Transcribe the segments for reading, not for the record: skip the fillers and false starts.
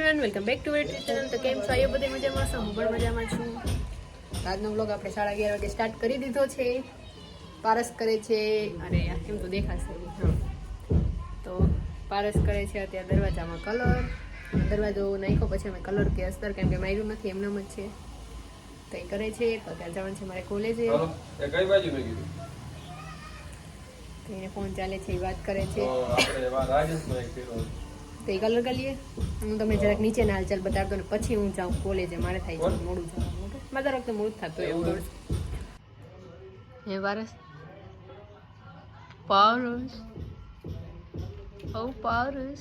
Everyone, welcome back to YouTube channel. તો કેમ છો? આયો બધે મજામાં છો? હું પણ મજામાં છું. આજનો વ્લોગ આપણે 11:30 વાગે સ્ટાર્ટ કરી દીધો છે. પારસ કરે છે, અરે યાર કેમ તો દેખાશે. હા, તો પારસ કરે છે અત્યારે દરવાજામાં કલર. દરવાજો નાખ્યો પછી અમે કલર કે અસ્તર કેમ કે માર્યું નથી, એમનેમ જ છે. તો એ કરે છે. તો ત્યાં જવાનું છે મારે કોલેજે. કઈ બાજુ મેં કીધું એને ફોન ચાલે છે, એ વાત કરે છે. તો એ કલર કરી લઈએ. હું તમને જરાક નીચેના હાલચાલ બતાડતો ને પછી હું જાઉં કોલેજે. મારે થાય છે મોડું જવાનું. ઓકે, મારા વખતે મોડું થતું એવું હે પારસ. પારસ ઓ પારસ,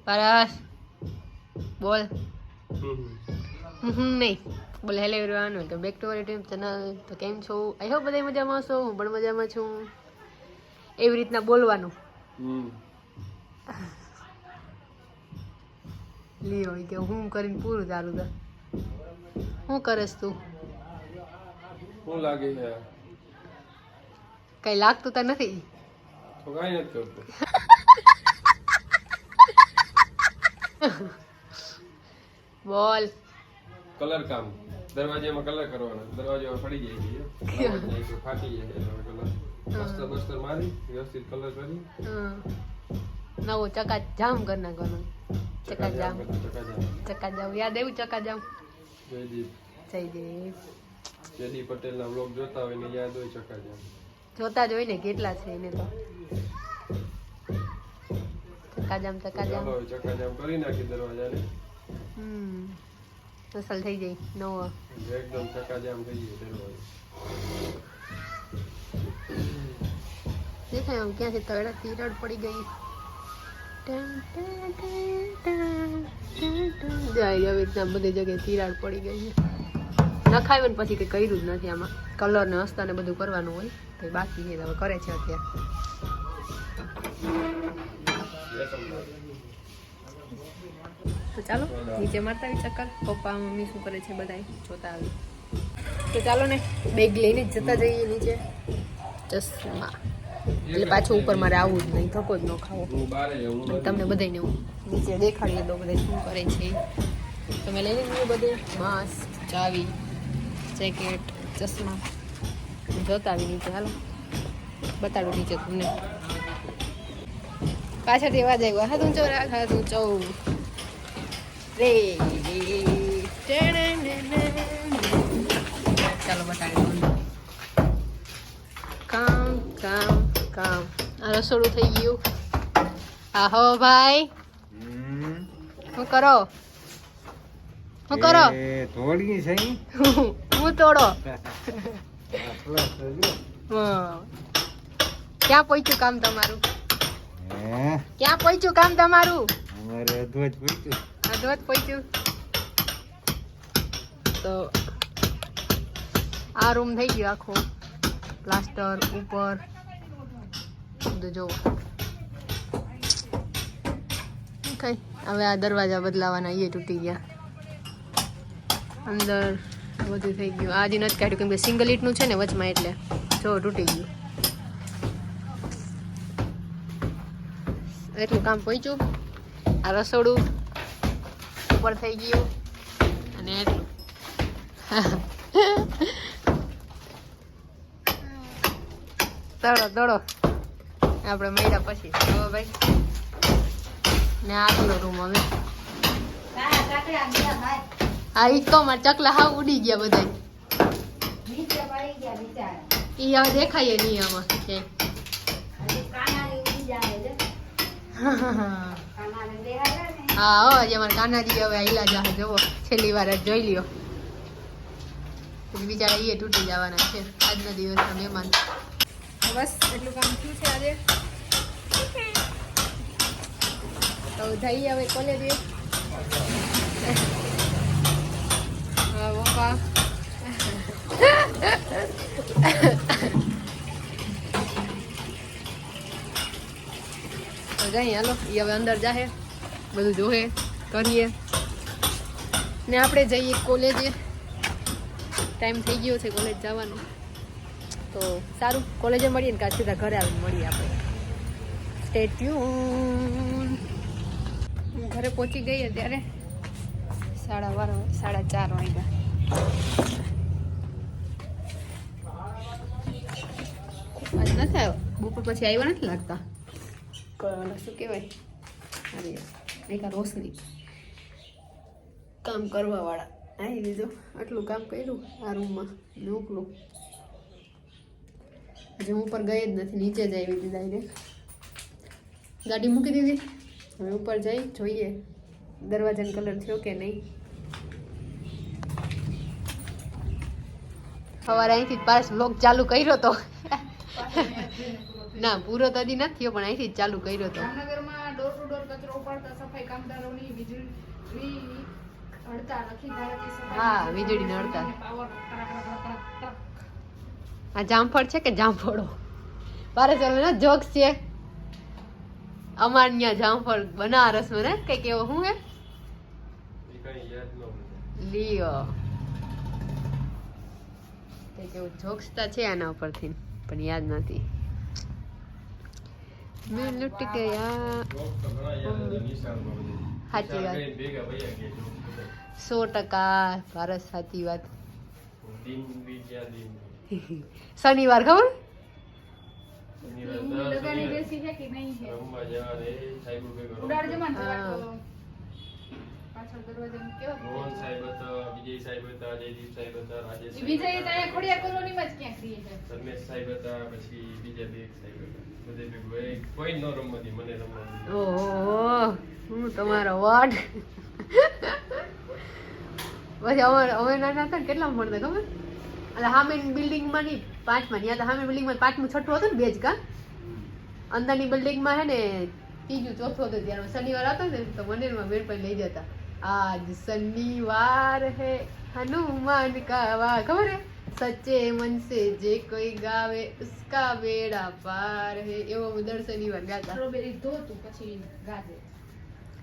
પારસ બોલ. નહીં બોલ. Hello everyone, welcome back to our YouTube channel. તો કેમ છો? આઈ હોપ બધા મજામાં છો. હું પણ મજામાં છું. એવી રીતના બોલવાનું. લી હોય કે હું કરીને પૂરું ચાલુ કર. શું કરેસ તું? શું લાગે છે? કઈ લાગતું તો નથી. તો કઈ નથી કરતો. બોલ. કલર કામ દરવાજામાં કલર કરવાનો. દરવાજો ફડી જાય છે, ફાટી જાય છે. કલર અસ્તર બસ્તર મારી વ્યવસ્થિત કલર કરી નવો ચકાજામ કરી નાખવાનો. ચકાજામ યાદ આવ્યું? ચકાજામ જયદીપ પટેલ ના વ્લોગ જોતા હોય ને યાદ હોય ચકાજામ. જોતા જ હોય ને, કેટલા છે એને તો. ચકાજામ ચકાજામ કરી નાખી દરવાજાને. અસલ થઈ જાય નવો એકદમ ચકાજામ થઈ ગયો દરવાજો. દેખાય આમ ક્યાંથી તળા તિરાડ પડી ગઈ. જાય હવે રીતના બધી જગ્યાએ તિરાડ પડી ગઈ છે. નખાવ્યું ને પછી કંઈ કર્યું જ નથી. આમાં કલર ને હસ્તા ને બધું કરવાનું હોય તો બાકી છે. હવે કરે છે અત્યારે. તો ચાલો નીચે મારતા આવી ચક્કર. પપ્પા મમ્મી શું કરે છે બધા જોતા આવી. તો ચાલો ને બેગ લઈને જ જતા જઈએ નીચે. ચશ્મા એટલે પાછું ઉપર મારે આવવું જ નહીં, ધક્કો જ ન ખાવો. તમને બધાને હું નીચે દેખાડી દો બધા શું કરે છે. તમે લઈ લીધું બધે માસ્ક, ચાવી, જેકેટ, ચશ્મા. જોતા આવી નીચે. હાલો બતાડું નીચે તમને. પાછળથી અવાજ આવ્યો. હા તું ચો રાખ, હા તું ચો રે. ચાલો બતાડી દો. કામ કામ કામ. આ રસોડું થઈ ગયું. આહો ભાઈ, શું કરો? શું કરો? તોડી છે. હું તોડો. ક્યાં પહોંચ્યું કામ તમારું? ક્યાં પહોંચ્યું કામ તમારું? અમારે અધવત પૂછ્યું. અધવત પહોંચ્યું. તો આ રૂમ થઈ ગયો આખો. પ્લાસ્ટર ઉપર બધું જોવો. કઈ હવે આ દરવાજા બદલાવાના, એ તૂટી ગયા. અંદર બધું થઈ ગયું. આજે નથી કાઢ્યું કેમ કે સિંગલ ઈટનું છે ને વચમાં, એટલે જો તૂટી ગયું. એટલું કામ પહોંચ્યું. આ રસોડું ઉપર થઈ ગયું અને એટલું. દોડો દોડો આપણે મળ્યા પછી. હવે ભાઈ ને આટલો રૂમ હવે. હા ઈ તો મારા ચકલા હાવ ઉડી ગયા બધા. ઈ હવે દેખાય નહીં આમાં. હા હો, જે અમારા કાનાજી હવે આઈલા જાહે. જોવો છેલ્લી વાર જોઈ લ્યો. બિચારા એ તૂટી જવાના છે આજના દિવસના મહેમાન. બસ એટલું કામ થયું છે આજે. તો જઈએ હવે કોલેજે. પપ્પા તો જઈએ. હાલો એ હવે અંદર જાહે, બધું જોહે, કરીએ ને આપણે જઈએ કોલેજે. ટાઈમ થઈ ગયો છે કોલેજ જવાનો. તો સારું, કોલેજે મળીએ ને કાં સીધા ઘરે આવીને મળીએ આપણે. Stay tune. ઘરે પહોંચી ગઈ ત્યારે 4:30 વાગ્યા. આજ નથી આવ્યો, બપોર પછી આવ્યા નથી લાગતા. શું કહેવાય, અરે એક રોશની કામ કરવા વાળા આવી દીધું. આટલું કામ કર્યું આ રૂમમાં નોકલું. હજી હું ઉપર ગઈ જ નથી, નીચે જ આવી હતી ડાયરેક્ટ. ગાડી મૂકી દીધી. હવે ઉપર જઈ જોઈએ દરવાજાનો કલર થયો કે નહીં. સવારે અહીંથી પાસ બ્લોગ ચાલુ કર્યો તો ના પૂરો તો હજી નથી થયો, પણ અહીંથી જ ચાલુ કર્યો તો. જામનગરમાં ડોર ટુ ડોર કચરો ઉપાડતા સફાઈ કામદારોની વીજળી હડતાળ અખિલ ભારતીય સફાઈ હા, વીજળીની હડતાળ. પાવર આ જામફળ છે કે જામફળો? બારે ચાલો ને જોક્સ છે. અમાર ત્યાં જામફળ બનારસમાં ને કઈક એવો શું હે એ કઈ યાદ ન હોય. લિયો કઈક એવું જોક્સતા છે આના ઉપરથી, પણ યાદ નથી. મેં લૂટ ગયા. જોક તો ઘણા યાદ હતા નિશાળમાં બધી. સાચી વાત. નિશાળ કઈ ભેગા વયા ગયા જોક બધા. 100% ભારત સાચી વાત. દિન બીજા દિન. શનિવાર ખબર? શનિવાર લગાડી દર બેસી છે કે નહીં છે રમવા જવાને સાહેબ ભેગો ઉડાડ રમવા. જમાન હા. પાછળ દરવાજામાં કેવા મોહન સાહેબ હતા, વિજય સાહેબ હતા, જયદીપ સાહેબ હતા, રાજેશ સાહેબ વિજય હતા, ત્યાં ખોડિયાર કોલોનીમાં જ ક્યાંક રહે છે ધર્મેશ સાહેબ હતા, પછી બીજા બે સાહેબ હતા. બધે ભેગું. એ કોઈ ન રમવા દે, મને રમવા દે. ઓહો, હું તમારો વોટ. પછી અમે નાના હતા ને કેટલા ભણતા ખબર? એટલે સામે બિલ્ડિંગમાં નહીં, 5માં ત્યાં તો સામે બિલ્ડિંગમાં 5મું 6ઠું હતું ને, બે જ કા. અંદરની બિલ્ડિંગમાં હે ને 3જું 4થું હતું. ત્યારે શનિવાર હતો ને તો મંદિરમાં બેન પણ લઈ જતા. આજ શનિવાર હે હનુમાન કા વાર, ખબર હે? સચ્ચે મન સે જે કોઈ ગાવે ઉસકા બેડા પાર હે, એવો અમે દર શનિવાર ગાતા. સ્ટ્રોબેરી ધોતું પછી ગાજે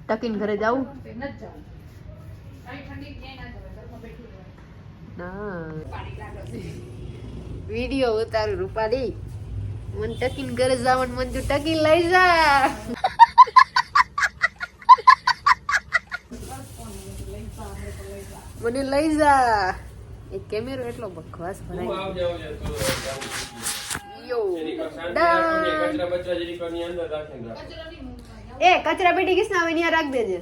ટકીને ઘરે જાવું તે ન જ જવું કાંઈ ઠંડી ક્યાંય ના જવાય ઘરમાં બેઠું રહેવાય. ના. પાણી લાગે વિડીયો ઉતારું રૂપાલી. મન ટકીને ઘરે જવાનું મન તું ટકીને લઈ જા. મને લઈ જા. એ કેમેરો એટલો બકવાસ તું ભરાય. આવજે, આવજે, તો જાવું જોઈએ. યો જેની કોઈ શાંતિ રાખવાની, ડન. કચરા બચરા જેની કોઈની અંદર રાખીને રાખ. કચરો નહીં મૂકવાનો. એ કચરા પેટી કિસ ના આવે ત્યાં રાખ દેજે.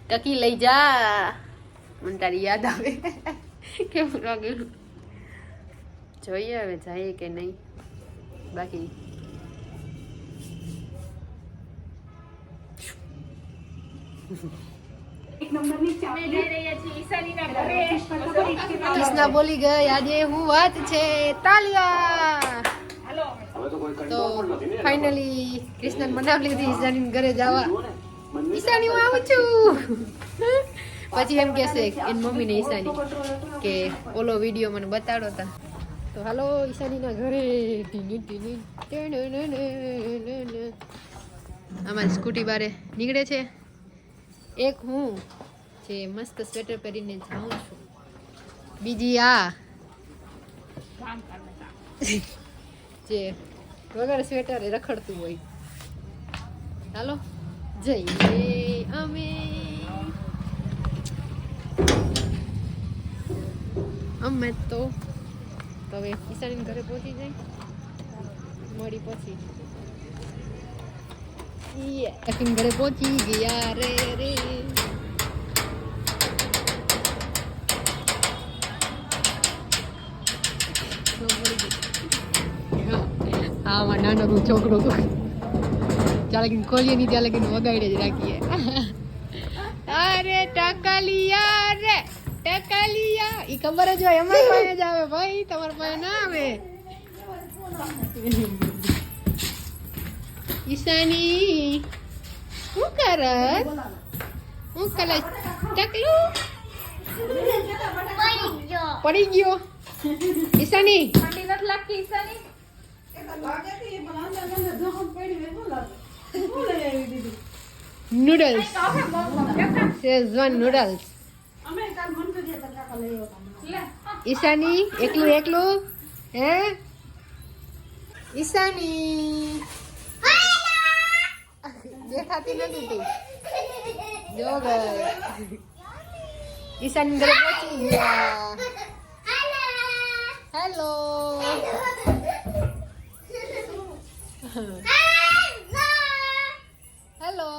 ટકી લઈ જા. મને તારી યાદ આવે. કેવું લાગ્યું જોઈએ હવે જાય કે નહીં. બાકી અમે જઈ રહ્યા છીએ ઈશાનીના ઘરે. કૃષ્ણા બોલી ગઈ આજે હું વાત છે. તાલિયા. હાલો તો ફાઇનલી કૃષ્ણ મનાવી લીધી ઈશાની ઘરે જવા. ઈશાની હું આવું છું. પછી એમ કહેશે એની મમ્મીને ઈશાની કે ઓલો વિડીયો મને બતાડો તા. તો હાલો ઈશાનીના ઘરે. અમારી સ્કૂટી બારે નીકળે છે. એક હું જે મસ્ત સ્વેટર પહેરીને જાઉં છું, બીજી આ કામ કરતા જે વગર સ્વેટરે રખડતું હોય. હાલો જઈએ અમે તો હવે ઈશાની ઘરે પહોંચી જાય મળી પછી ઘરે પહોંચી ગયા રે રે. આમાં નાનો છોકરો ત્યાં લગીને ખોલીએ નહીં ત્યાં લગીને વગાડે જ રાખીએ. અરે ટકાલિયા રે ટકાલિયા. ઈ ખબર જ હોય અમારી પાસે જ આવે ભાઈ, તમારી પાસે ના આવે. ઈશાની શું કરસ? શું કરસ? ટકલું પડી ગયો. ઈશાની ઠંડી નથી લાગતી Ishani? Noodles, Schezwan noodles. Ishani એકલું એકલું હે? ઈશાની દેખાતી નથી તું. જો ગઈ. ઈશાન ઘરે પહોંચી ગયા. હેલો. હેલો.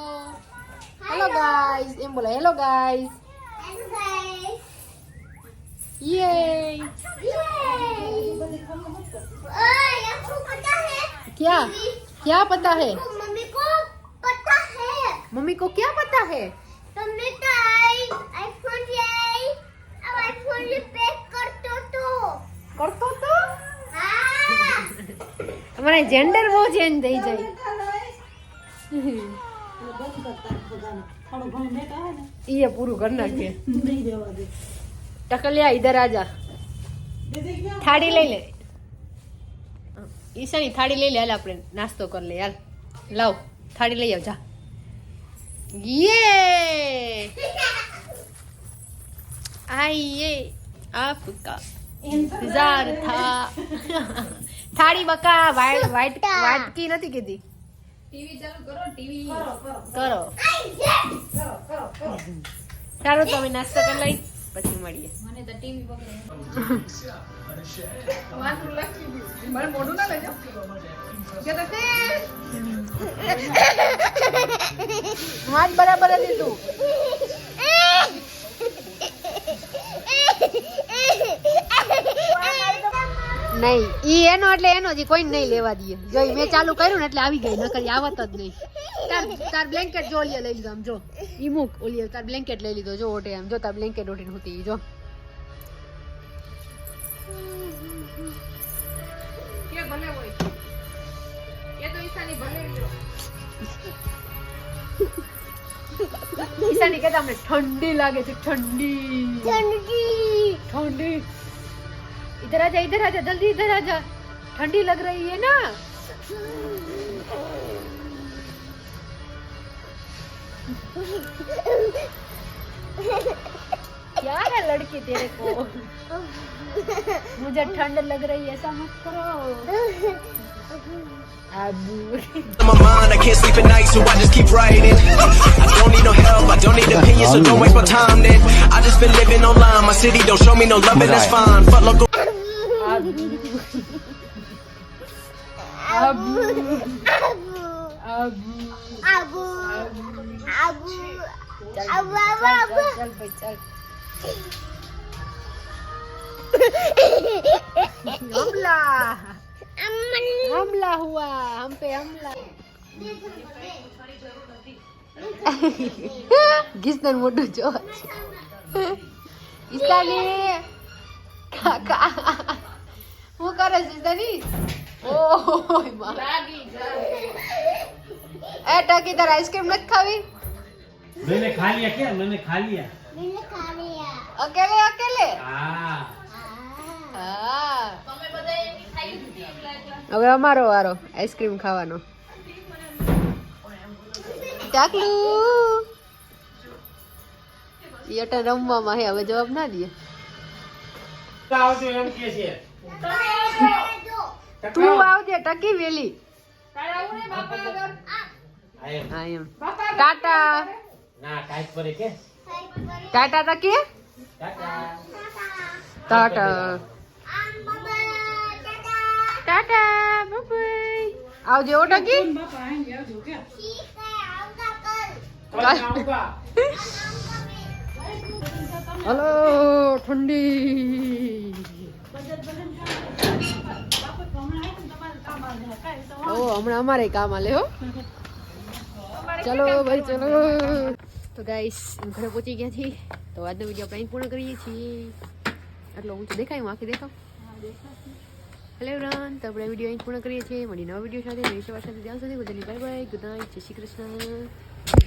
Hello guys. એમ બોલો હેલો ગાઈસ. યે. क्या क्या पता है मम्मी को क्या पता है करतो तो हमारे जेंडर वो चेंज થઈ જાય ये पूરું कर નાખે टकलिया इधर आजा थाड़ी ले ले ईशानी थाड़ी ले ले हाल આપણે નાસ્તો કર લે યાર લાવ થાળી લઈ આવ જા ये आइए आपका इंतजार था થાળી બકા વાઈટ કી નથી કીધી ટીવી ચાલુ કરો ટીવી કરો સારું તમે નાસ્તો કરી લઈ પછી મળીએ મને તો ટીવી બગડે વાંધો લાગી ગયું મને મોઢું ના લઈ જાવ કે તો વાત બરાબર હતી તું નહીં ઈ એનો એટલે એનો જ કોઈ નહીં લેવા દઈએ જો ઈ મેં ચાલુ કર્યું ને એટલે આવી ગઈ નકર આવત જ નહીં તાર બ્લેન્કેટ જો ઓલી લઈ લીધો આમ જો ઈ મૂક ઓલી તાર બ્લેન્કેટ લઈ લીધો જો ઓટે આમ જો તાર બ્લેન્કેટ ઓટીને હોતી જો કે ભલે હોય એ તો ઈશાની ભલે લ્યો ઈશાની કહેતા અમને ઠંડી લાગે છે ઠંડી इधर आजा जल्दी इधर आजा ठंडी लग रही है ना क्या है लड़की तेरे को मुझे ठंड लग रही है ऐसा मत करो my mind, I can't sleep at night, so I just keep writing. I don't need no help, I don't need opinions, so don't waste my time then. I just been living online, my city don't show me no love, and that's fine. Fuck local. चल भाई चल हमला हुआ हम पे हमला કિસનર મોટું જો ઈશાની કાકા હું કરે છે ઈશાની ઓય માં લાગી જાય એ ટકી તાર આઈસ્ક્રીમ નથી ખાવી मैंने खा लिया क्या मैंने खा लिया અકેલે અકેલે हाँ હા તમે બધા એની ખાઈ લીધી એકલા એકલા હવે અમારો વારો આઈસ્ક્રીમ ખાવાનો ટાકલું ઈ અટા રમવામાં હે હવે જવાબ ના દે આવજો એમ કે છે તું આવજે ટકી વેલી તારે આવું ને બાપા આગળ આયમ હા એમ બાપા ટાટા ના કાઈ પડે કે ટાટા ટકી ટાટા ટાટા ટાટા બાય આવજે ઓ ટકી બાપા અહીં આવજો કે कल आऊंगा હલો ઠંડી ઓ હમણાં અમારે કામ આલે હો ચલો ભાઈ ચલો તો ગાઈસ ઘરે પહોંચી ગયા છીએ તો આજનો વિડીયો આપણે અહીં પૂર્ણ કરીએ છીએ આટલો ઊંચો દેખાય હું આખી દેખાવ હેલો એવરીવન તો આપણે વિડીયો અહીં પૂર્ણ કરીએ છીએ મળી નવા વિડીયો સાથે નવી સવાર સાથે ત્યાં સુધી બધાની બાય બાય ગુડ નાઇટ જય શ્રી કૃષ્ણ